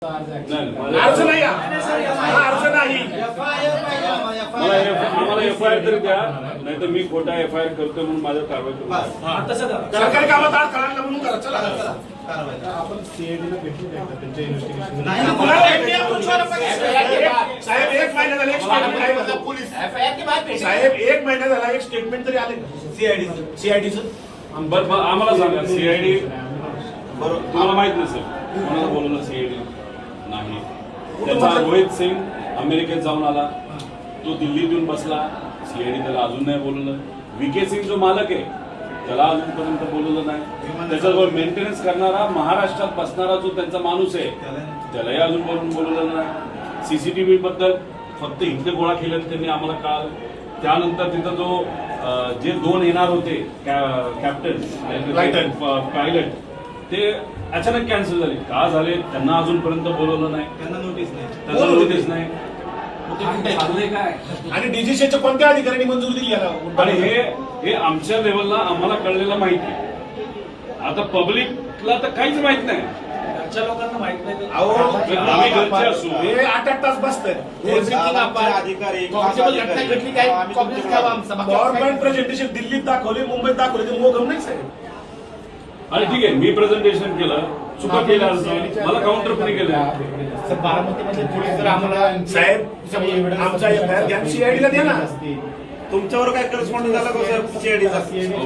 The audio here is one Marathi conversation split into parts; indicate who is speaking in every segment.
Speaker 1: अर्ज नाही अर्ज नाही
Speaker 2: आम्हाला एफआयआर तरी द्या, नाही तर मी खोटा एफआयआर करतो म्हणून माझ्यावर कारवाई करू.
Speaker 1: सरकारी कामात आड करायला म्हणून करा. चला
Speaker 3: आपण सीआयडीला भेटू द्या त्यांच्या इन्व्हेस्टिगेशन.
Speaker 1: साहेब एक महिना झाला एक स्टेटमेंट पोलीस साहेब एक महिना झाला एक स्टेटमेंट तरी आले सीआयडीचं.
Speaker 2: बरं आम्हाला सांगा, सीआयडी बरोबर तुम्हाला माहित नसेल कोणाला बोलवलं सीआयडी नाही. त्याचा रोहित सिंग अमेरिकेत जाऊन आला, तो दिल्लीत येऊन बसला, सीआयडी त्याला अजून नाही बोलवलं. विके सिंग जो मालक आहे त्याला अजूनपर्यंत बोलवलं नाही. त्याच्याजवळ मेंटेनन्स करणारा महाराष्ट्रात बसणारा जो त्यांचा माणूस आहे त्यालाही अजून बोलवलं नाही. सीसीटीव्ही बद्दल फक्त इथे गोळा केल्याने त्यांनी आम्हाला कळालं. त्यानंतर तिथं जो जे दोन येणार होते कॅप्टन पायलट ते अचानक कॅन्सल झाले. का झाले त्यांना अजूनपर्यंत बोलवलं नाही, त्यांना नोटीस नाही.
Speaker 1: आणि डीजीसीच्या कोणत्या अधिकाऱ्यांनी मंजुरी दिली याला?
Speaker 2: आणि हे आमच्या लेवलला आम्हाला कळलेलं माहिती आहे. आता पब्लिकला तर काहीच माहित नाही.
Speaker 1: लोकांना माहित नाही.
Speaker 2: आम्ही घरचे असू
Speaker 1: हे 8 तास बसतात
Speaker 3: अधिकारी
Speaker 1: गव्हर्नमेंट प्रेझेंटेशन दिल्लीत दाखवले, मुंबईत दाखवले, ते मोगम नाही साहेब.
Speaker 2: आणि ठीक आहे, मी प्रेझेंटेशन केलं, चुका केल्या, मला काउंटर फ्री केलं.
Speaker 3: बारामतीमध्ये पोलीस जर आम्हाला
Speaker 1: साहेब आमचा एफआयआर द्या, सीआयडीला द्या ना.
Speaker 3: तुमच्यावर काय करस्पॉन्डिंग झाला का सर? सीआयडीचा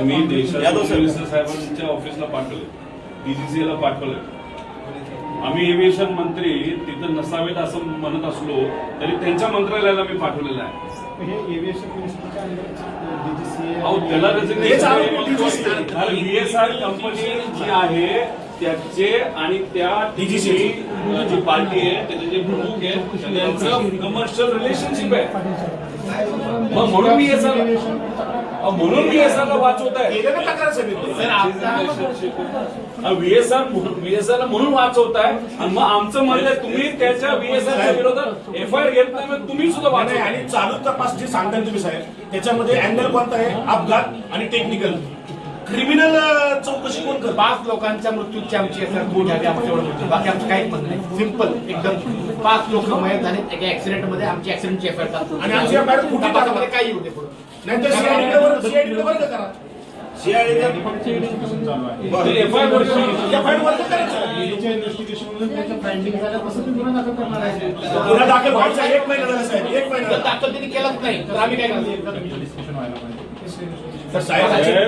Speaker 2: मी देशाच्या मिनिस्टर साहेबांच्या ऑफिसला पाठवले, डीजीसीला पाठवले. आम्ही एव्हिएशन मंत्री तिथं नसावेत असं म्हणत असलो तरी त्यांच्या मंत्रालयाला मी पाठवलेलं आहे. त्याला VSR कंपनी जी आहे त्याचे आणि त्या डीजीसी जी पार्टी आहे त्याचे जे प्रमुख आहे त्यांचं कमर्शियल रिलेशनशिप आहे. मग म्हणून VSR ला वाचवत आहे. VSR ला म्हणून वाचवत आहे. आणि मग आमचं म्हणलं तुम्ही त्याच्या VSR च्या विरोधात एफआयआर घेत नाही, मग तुम्ही सुद्धा वाचवताय.
Speaker 1: आणि चालू तपास जे सांगताय तुम्ही साहेब त्याच्यामध्ये अँगल कोणता आहे? अपघात आणि टेक्निकल. क्रिमिनल चौकशी कोण करत?
Speaker 4: 5 लोकांच्या मृत्यूची आमची एफआयआर कोण झाली आमच्यावर, बाकी आमचं काहीच म्हणणं नाही. सिंपल एकदम 5 लोक मयत झाले एका ऍक्सिडेंट मध्ये. आमची ऍक्सिडेंटची एफआयआर टाकतो
Speaker 1: आणि आमची एफआयआर कुठे
Speaker 4: तपासामध्ये काही होते पुढे.
Speaker 1: नाहीतर सीआयडीला वर्ग करा.
Speaker 2: एफआयआर
Speaker 1: वर्ग करायचं. गुन्हा दाखल व्हायचा 1 महिना झाला साहेब, 1 महिना
Speaker 4: दाखल त्यांनी केलाच नाही तर आम्ही काय करणार?
Speaker 1: तर साहेब